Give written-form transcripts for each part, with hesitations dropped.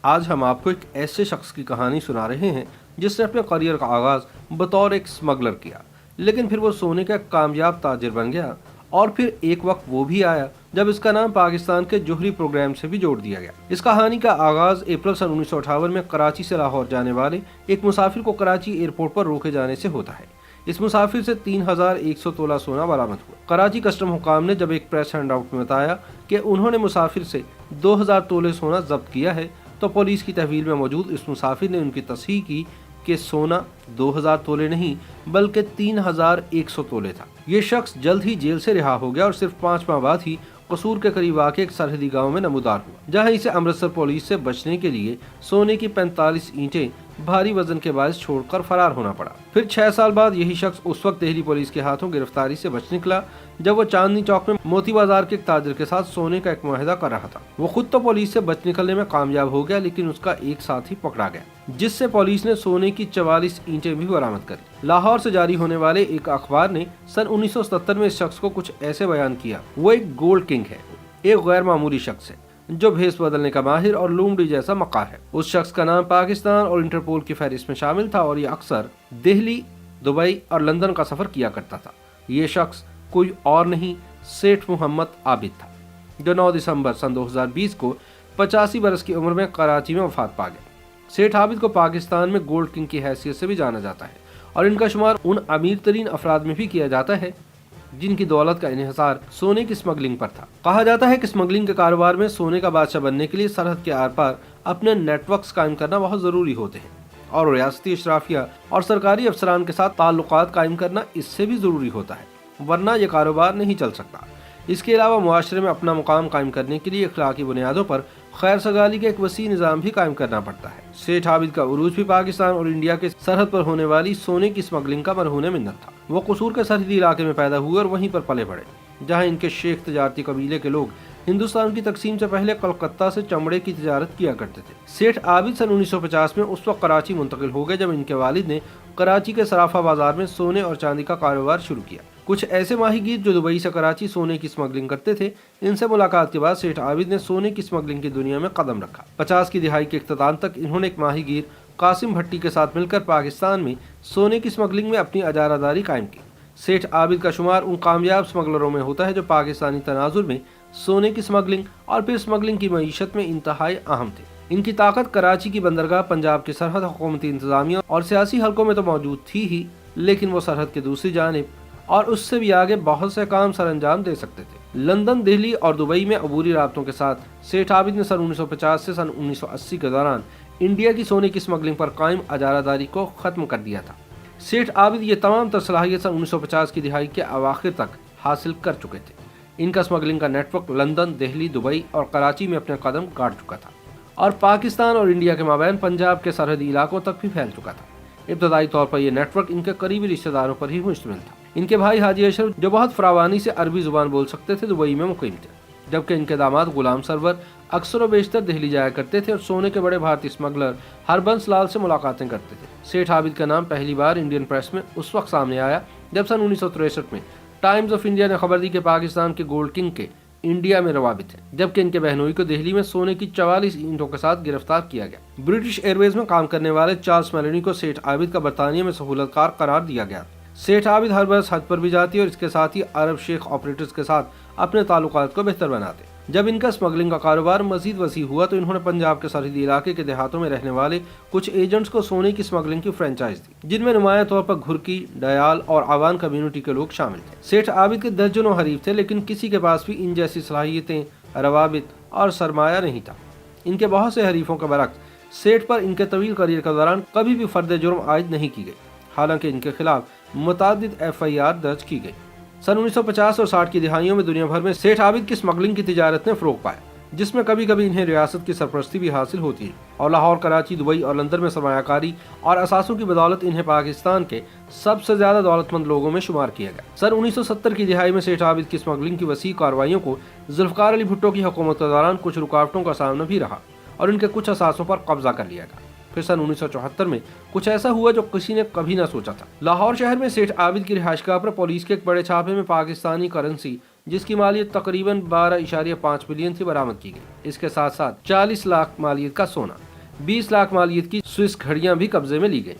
آج ہم آپ کو ایک ایسے شخص کی کہانی سنا رہے ہیں جس نے اپنے کریئر کا آغاز بطور ایک اسمگلر کیا، لیکن پھر وہ سونے کا ایک کامیاب تاجر بن گیا، اور پھر ایک وقت وہ بھی آیا جب اس کا نام پاکستان کے جوہری پروگرام سے بھی جوڑ دیا گیا۔ اس کہانی کا آغاز اپریل سن 1958 میں کراچی سے لاہور جانے والے ایک مسافر کو کراچی ایئرپورٹ پر روکے جانے سے ہوتا ہے۔ اس مسافر سے 3100 تولہ سونا برآمد ہوا۔ کراچی کسٹم حکام نے جب ایک پریس ہینڈ آؤٹ میں بتایا کہ انہوں نے مسافر سے 2000 تولے سونا ضبط کیا ہے، تو پولیس کی تحویل میں موجود اس مسافر نے ان کی تصحیح کی کہ سونا 2000 تولے نہیں بلکہ 3100 تولے تھا۔ یہ شخص جلد ہی جیل سے رہا ہو گیا اور صرف 5 ماہ بعد ہی قصور کے قریب واقع ایک سرحدی گاؤں میں نمودار ہوا، جہاں اسے امرتسر پولیس سے بچنے کے لیے سونے کی 45 اینٹیں بھاری وزن کے باعث چھوڑ کر فرار ہونا پڑا۔ پھر 6 سال بعد یہی شخص اس وقت دہلی پولیس کے ہاتھوں گرفتاری سے بچ نکلا جب وہ چاندنی چوک میں موتی بازار کے ایک تاجر کے ساتھ سونے کا ایک معاہدہ کر رہا تھا۔ وہ خود تو پولیس سے بچ نکلنے میں کامیاب ہو گیا، لیکن اس کا ایک ساتھی پکڑا گیا، جس سے پولیس نے سونے کی 44 اینٹیں بھی برآمد کر۔ لاہور سے جاری ہونے والے ایک اخبار نے سن 1977 میں اس شخص کو کچھ ایسے بیان کیا: وہ ایک گولڈ کنگ ہے، ایک غیر معمولی شخص ہے جو بھیس بدلنے کا ماہر اور لومڑی جیسا مکار ہے۔ اس شخص کا نام پاکستان اور انٹرپول کی فہرست میں شامل تھا اور یہ اکثر دہلی، دبئی اور لندن کا سفر کیا کرتا تھا۔ یہ شخص کوئی اور نہیں، سیٹھ محمد عابد تھا، جو 9 دسمبر سن 2020 کو 85 برس کی عمر میں کراچی میں وفات پا گیا۔ سیٹھ عابد کو پاکستان میں گولڈ کنگ کی حیثیت سے بھی جانا جاتا ہے اور ان کا شمار ان امیر ترین افراد میں بھی کیا جاتا ہے جن کی دولت کا انحصار سونے کی اسمگلنگ پر تھا۔ کہا جاتا ہے کہ اسمگلنگ کے کاروبار میں سونے کا بادشاہ بننے کے لیے سرحد کے آر پار اپنے نیٹ ورکس قائم کرنا بہت ضروری ہوتے ہیں، اور ریاستی اشرافیہ اور سرکاری افسران کے ساتھ تعلقات قائم کرنا اس سے بھی ضروری ہوتا ہے، ورنہ یہ کاروبار نہیں چل سکتا۔ اس کے علاوہ معاشرے میں اپنا مقام قائم کرنے کے لیے اخلاقی بنیادوں پر خیر سگالی کا ایک وسیع نظام بھی قائم کرنا پڑتا ہے۔ سیٹھ عابد کا عروج بھی پاکستان اور انڈیا کے سرحد پر ہونے والی سونے کی اسمگلنگ کا مرہون منت تھا۔ وہ قصور کے سرحدی علاقے میں پیدا ہوئے اور وہیں پر پلے بڑھے، جہاں ان کے شیخ تجارتی قبیلے کے لوگ ہندوستان کی تقسیم سے پہلے کلکتہ سے چمڑے کی تجارت کیا کرتے تھے۔ سیٹھ عابد سن 1950 میں اس وقت کراچی منتقل ہو گئے جب ان کے والد نے کراچی کے صرافہ بازار میں سونے اور چاندی کا کاروبار شروع کیا۔ کچھ ایسے ماہی گیر جو دبئی سے کراچی سونے کی اسمگلنگ کرتے تھے، ان سے ملاقات کے بعد سیٹھ عابد نے سونے کی اسمگلنگ کی دنیا میں قدم رکھا۔ 50 کی دہائی کے اختتام تک انہوں نے ایک ماہی گیر قاسم بھٹی کے ساتھ مل کر پاکستان میں سونے کی اسمگلنگ میں اپنی اجارہ داری قائم کی۔ سیٹھ عابد کا شمار ان کامیاب اسمگلروں میں ہوتا ہے جو پاکستانی تناظر میں سونے کی اسمگلنگ اور پھر اسمگلنگ کی معیشت میں انتہائی اہم تھے۔ ان کی طاقت کراچی کی بندرگاہ، پنجاب کی سرحد، حکومتی انتظامیہ اور سیاسی حلقوں میں تو موجود تھی ہی، لیکن وہ سرحد کی دوسری جانب اور اس سے بھی آگے بہت سے کام سر انجام دے سکتے تھے۔ لندن، دہلی اور دبئی میں عبوری رابطوں کے ساتھ سیٹھ عابد نے سن 1950 سے سن 1980 کے دوران انڈیا کی سونے کی اسمگلنگ پر قائم اجارہ داری کو ختم کر دیا تھا۔ سیٹھ عابد یہ تمام تر صلاحیت سن 1950 کی دہائی کے اواخر تک حاصل کر چکے تھے۔ ان کا اسمگلنگ کا network London, Delhi, Dubai اور کراچی میں اپنے قدم گاڑ چکا تھا اور پاکستان اور انڈیا کے مابین پنجاب کے سرحدی علاقوں تک بھی پھیل چکا تھا۔ ابتدائی طور پر یہ نیٹ ورک ان کے قریبی رشتہ داروں پر ہی مشتمل تھا۔ ان کے بھائی حاجی اشرف، جو بہت فراوانی سے عربی زبان بول سکتے تھے، دبئی میں مقیم تھے، جبکہ ان کے داماد غلام سرور اکثر و بیشتر دہلی جایا کرتے تھے اور سونے کے بڑے بھارتی اسمگلر ہربنس لال سے ملاقاتیں کرتے تھے۔ سیٹھ عابد کا نام پہلی بار انڈین پریس میں اس وقت سامنے آیا جب سن 1963 میں ٹائمز آف انڈیا نے خبر دی کہ پاکستان کے گولڈ کنگ کے انڈیا میں روابط ہیں، جبکہ ان کے بہنوئی کو دہلی میں سونے کی 44 اینٹوں کے ساتھ گرفتار کیا گیا۔ برٹش ایئر ویز میں کام کرنے والے چارلس میلونی کو سیٹھ عابد کا برطانیہ میں سہولت کار قرار دیا گیا۔ سیٹھ عابد ہر برس حج پر بھی جاتی اور اس کے ساتھ ہی عرب شیخ آپریٹرز کے ساتھ اپنے تعلقات کو بہتر بناتے۔ جب ان کا اسمگلنگ کا کاروبار مزید وسیع ہوا تو انہوں نے پنجاب کے سرحدی علاقے کے دیہاتوں میں رہنے والے کچھ ایجنٹس کو سونے کی اسمگلنگ کی فرنچائز دی، جن میں نمایاں طور پر گھرکی، ڈیال اور آوان کمیونٹی کے لوگ شامل تھے۔ سیٹھ عابد کے درجنوں حریف تھے، لیکن کسی کے پاس بھی ان جیسی صلاحیتیں، روابط اور سرمایہ نہیں تھا۔ ان کے بہت سے حریفوں کے برعکس سیٹھ پر ان کے طویل کریئر کے دوران کبھی بھی فرد جرم عائد نہیں کی گئی، حالانکہ ان کے خلاف متعدد FIR درج کی گئی۔ سن 1950 اور 60 کی دہائیوں میں دنیا بھر میں سیٹھ عابد کی اسمگلنگ کی تجارت نے فروغ پایا، جس میں کبھی کبھی انہیں ریاست کی سرپرستی بھی حاصل ہوتی ہے، اور لاہور، کراچی، دبئی اور لندن میں سرمایہ کاری اور اثاثوں کی بدولت انہیں پاکستان کے سب سے زیادہ دولت مند لوگوں میں شمار کیا گیا۔ سن 1970 کی دہائی میں سیٹھ عابد کی اسمگلنگ کی وسیع کارروائیوں کو ذوالفقار علی بھٹو کی حکومت کے دوران کچھ رکاوٹوں کا سامنا بھی رہا اور ان کے کچھ اثاثوں پر قبضہ کر لیا گیا۔ پھر سن 1974 میں کچھ ایسا ہوا جو کسی نے کبھی نہ سوچا تھا۔ لاہور شہر میں سیٹھ عابد کی رہائش گاہ پر پولیس کے ایک بڑے چھاپے میں پاکستانی کرنسی، جس کی مالیت تقریباً 12.5 بلین تھی، برآمد کی گئی۔ اس کے ساتھ ساتھ 40 لاکھ مالیت کا سونا۔ 20 लाख मालियत की स्विस घड़ियां भी कब्जे में ली गई।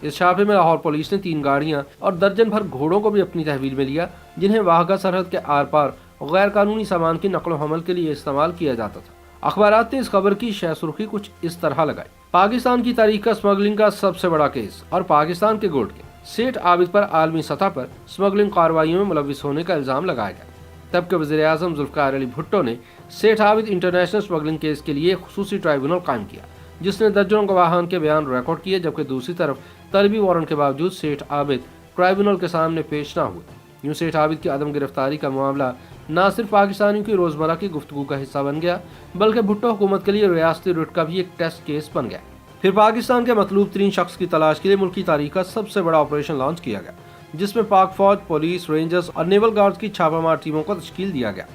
इस छापे में लाहौर पुलिस ने 3 गाड़ियां और दर्जन भर घोड़ों को भी अपनी तहवील में लिया, जिन्हें वाहगा सरहद के आर पार गैर कानूनी सामान की नकलो हमल के लिए इस्तेमाल किया जाता था। अखबारात ने इस खबर की शह सुर्खी कुछ इस तरह लगाई, पाकिस्तान की तारीख का स्मगलिंग का सबसे बड़ा केस और पाकिस्तान के गुट के सेठ आबिद पर आलमी सतह पर स्मगलिंग कार्रवाइयों में मुलविस होने का इल्जाम लगाया गया। तब के वज़ीर आज़म जुल्फ़िकार अली भुट्टो ने सेठ आबिद इंटरनेशनल स्मगलिंग केस के लिए खुसूसी ट्राइब्यूनल कायम किया, जिसने दर्जनों गवाहान के बयान रिकॉर्ड किए, जबकि दूसरी तरफ तलबी वारंट के बावजूद सेठ आबिद ट्राइब्यूनल के सामने पेश न हुए। यूं सेठ आबिद की अदम गिरफ्तारी का मामला न सिर्फ पाकिस्तानियों की रोजमर्रा की गुफ्तगू का हिस्सा बन गया, बल्कि भुट्टो हुकूमत के लिए रियासती रुट का भी एक टेस्ट केस बन गया। फिर पाकिस्तान के मतलूब तरीन शख्स की तलाश के लिए मुल्क की तारीख का सबसे बड़ा ऑपरेशन लॉन्च किया गया, जिसमें पाक फौज, पुलिस, रेंजर्स और नेवल गार्ड्स की छापामार टीमों को तश्कील दिया गया।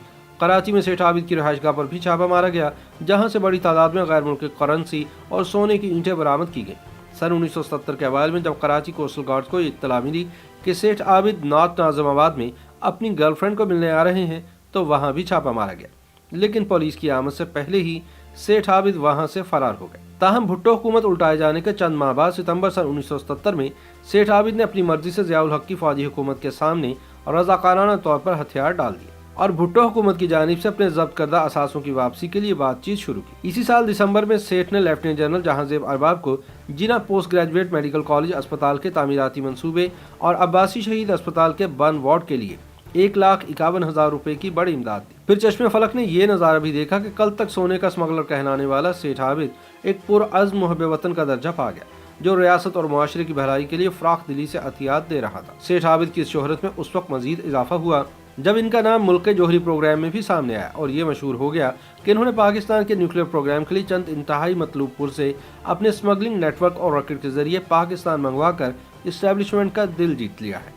कराची में सेठ आबिद की रिहाइशगाह पर भी छापा मारा गया, जहां से बड़ी तादाद में गैर मुल्की करेंसी और सोने की ईंटें बरामद की गई। सन 1970 के अवाइल में जब कराची कोस्टल गार्ड्स को इत्तला मिली कि सेठ आबिद नॉर्थ नाज़िमाबाद में अपनी गर्लफ्रेंड को मिलने आ रहे हैं, तो वहां भी छापा मारा गया, लेकिन पुलिस की आमद से पहले ही सेठ आबिद वहां से फरार हो गए। ताहम भुट्टो हुकूमत उल्टाए जाने के चंद माह बाद सितंबर सन 1977 में सेठ आबिद ने अपनी मर्जी से ज़ियाउल हक की फौजी हुकूमत के सामने रज़ाकाराना तौर पर हथियार डाल दिए और भुट्टो हुकूमत की जानिब से अपने जब्त करदा असासों की वापसी के लिए बातचीत शुरू की। इसी साल दिसंबर में सेठ ने लेफ्टिनेंट जनरल जहांजेब अरबाब को जिना पोस्ट ग्रेजुएट मेडिकल कॉलेज अस्पताल के तामीराती मंसूबे और अब्बासी शहीद अस्पताल के बर्न वार्ड के लिए 1,51,000 रुपए की बड़ी इमदाद दी। फिर चश्मे फलक ने यह नज़ारा भी देखा कि कल तक सोने का स्मगलर कहलाने वाला सेठ आबिद एक पुरअज़्म मुहब्बे वतन का दर्जा पा गया, जो रियासत और मुआशरे की भलाई के लिए फ़राख दिली से अतियात दे रहा था। सेठ आबिद की इस शोहरत में उस वक्त मजीद इजाफा हुआ जब इनका नाम मुल्क के जोहरी प्रोग्राम में भी सामने आया और ये मशहूर हो गया कि इन्होंने पाकिस्तान के न्यूक्लियर प्रोग्राम के लिए चंद इंतहाई मतलूब पुरसे अपने स्मगलिंग नेटवर्क और रॉकेट के जरिए पाकिस्तान मंगवा कर इस्टेब्लिशमेंट का दिल जीत लिया है।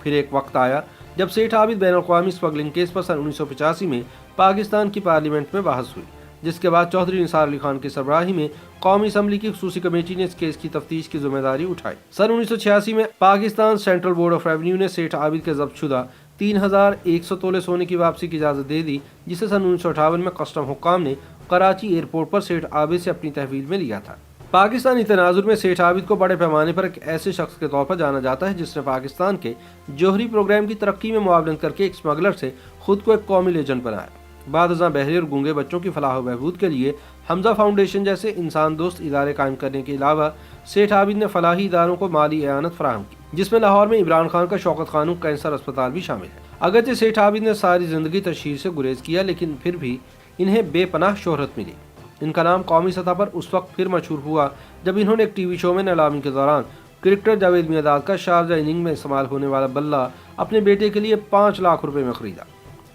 फिर एक वक्त आया जब सेठ आबिद बैनुल-अक़वामी स्मगलिंग केस पर सन 1985 में पाकिस्तान की पार्लियामेंट में बहस हुई, जिसके बाद चौधरी निसार अली खान की सरबराही में कौमी असम्बली की खुसूसी कमेटी ने इस केस की तफ्तीश की जिम्मेदारी उठाई। सन 1986 में Pakistan central board of revenue ने सेठ आबिद के जब्त शुदा 3,100 तोले सोने की वापसी की इजाज़त दे दी, जिसे सन 1958 में कस्टम हुक्काम ने कराची एयरपोर्ट पर सेठ आबिद से अपनी तहवील में लिया था। पाकिस्तानी तनाजुर में सेठ आबिद को बड़े पैमाने पर एक ऐसे शख्स के तौर पर जाना जाता है जिसने पाकिस्तान के जोहरी प्रोग्राम की तरक्की में मुआवनत करके एक स्मगलर से खुद को एक कौमी लेजेंड बनाया। बाद बहरे और गूंगे बच्चों की फलाह व बहबूद के लिए हमजा फाउंडेशन जैसे इंसान दोस्त इदारे कायम करने के अलावा सेठ आबिद ने फलाही इदारों को माली एआनत फराहम की, जिसमें लाहौर में इमरान खान का शौकत खानू कैंसर अस्पताल भी शामिल है। अगरचे सेठ आबिद ने सारी जिंदगी तशहीर से गुरेज किया, लेकिन फिर भी इन्हें बेपनाह शोहरत मिली। इनका नाम कौमी सतह पर उस वक्त फिर मशहूर हुआ जब इन्होंने एक टीवी शो में नीलामी के दौरान क्रिकेटर जावेद मियांदाद का शारजा इनिंग में इस्तेमाल होने वाला बल्ला अपने बेटे के लिए 5 लाख रुपए में खरीदा।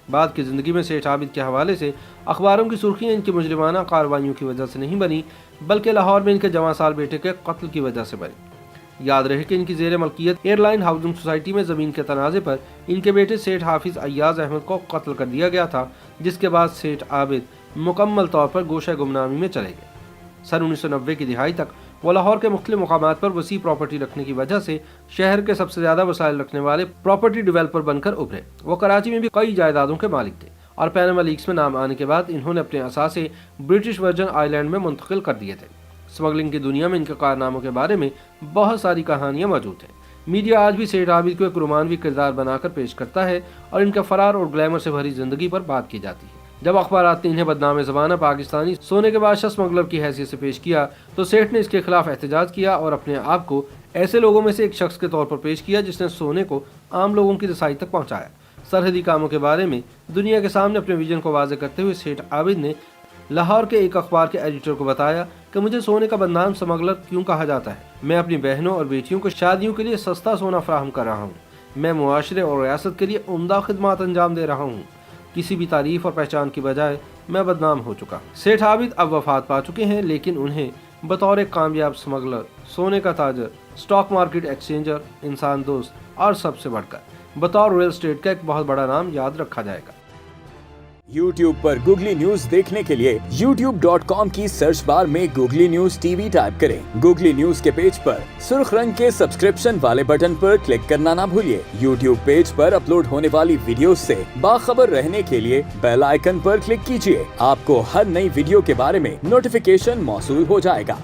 बाद की ज़िंदगी में सेठ आबिद के हवाले से अखबारों की सुर्खियाँ इनकी मुजरिमाना कार्रवाइयों की वजह से नहीं बनी, बल्कि लाहौर में इनके जवां साल बेटे के कत्ल की वजह से बनी। याद रहे कि इनकी ज़ेर मलकियत एयरलाइन हाउसिंग सोसाइटी में ज़मीन के तनाज़े पर इनके बेटे सेठ हाफिज़ अय्याज अहमद को कत्ल कर दिया गया था, जिसके बाद सेठ आबिद मुकम्मल तौर पर गोशा गुमनामी में चले गए। सन 1990 की दिहाई तक वो लाहौर के मुख्तलिफ मुकामात पर वसी प्रॉपर्टी रखने की वजह से शहर के सबसे ज्यादा वसाइल रखने वाले प्रॉपर्टी डेवलपर बनकर उभरे। वो कराची में भी कई जायदादों के मालिक थे और पैनामा लीक्स में नाम आने के बाद इन्होंने अपने असासे ब्रिटिश वर्जन आइलैंड में मुंतकिल कर दिए थे। स्मगलिंग की दुनिया में इनके कारनामों के बारे में बहुत सारी कहानियां मौजूद हैं। मीडिया आज भी सेठ आबिद को एक रोमानवी किरदार बनाकर पेश करता है और इनका फरार और ग्लैमर से भरी जिंदगी पर बात की जाती है। जब अखबारात ने इन्हें बदनाम ज़माना पाकिस्तानी सोने के बादशाह स्मगलर की हैसियत से पेश किया, तो सेठ ने इसके खिलाफ एहतजाज किया और अपने आप को ऐसे लोगों में से एक शख्स के तौर पर पेश किया जिसने सोने को आम लोगों की रसाई तक पहुंचाया। सरहदी कामों के बारे में दुनिया के सामने अपने विजन को वाज़ेह करते हुए सेठ आबिद ने लाहौर के एक अखबार के एडिटर को बताया कि मुझे सोने का बदनाम स्मगलर क्यों कहा जाता है। मैं अपनी बहनों और बेटियों को शादियों के लिए सस्ता सोना फराहम कर रहा हूँ। मैं मुआशरे और रियासत के लिए उम्दा खिदमत अंजाम दे रहा हूँ। किसी भी तारीफ और पहचान की बजाय मैं बदनाम हो चुका हूँ। सेठ आबिद अब वफात पा चुके हैं, लेकिन उन्हें बतौर एक कामयाब स्मगलर, सोने का ताजर, स्टॉक मार्केट एक्सचेंजर, इंसान दोस्त और सबसे बढ़कर बतौर रियल एस्टेट का एक बहुत बड़ा नाम याद रखा जाएगा। YouTube पर गूगली न्यूज देखने के लिए youtube.com की सर्च बार में गूगली न्यूज टीवी टाइप करें। गूगली न्यूज के पेज पर सुर्ख रंग के सब्सक्रिप्शन वाले बटन पर क्लिक करना ना भूलिए। YouTube पेज पर अपलोड होने वाली वीडियोस से बाखबर रहने के लिए बेल आइकन पर क्लिक कीजिए। आपको हर नई वीडियो के बारे में नोटिफिकेशन मौसूल हो जाएगा।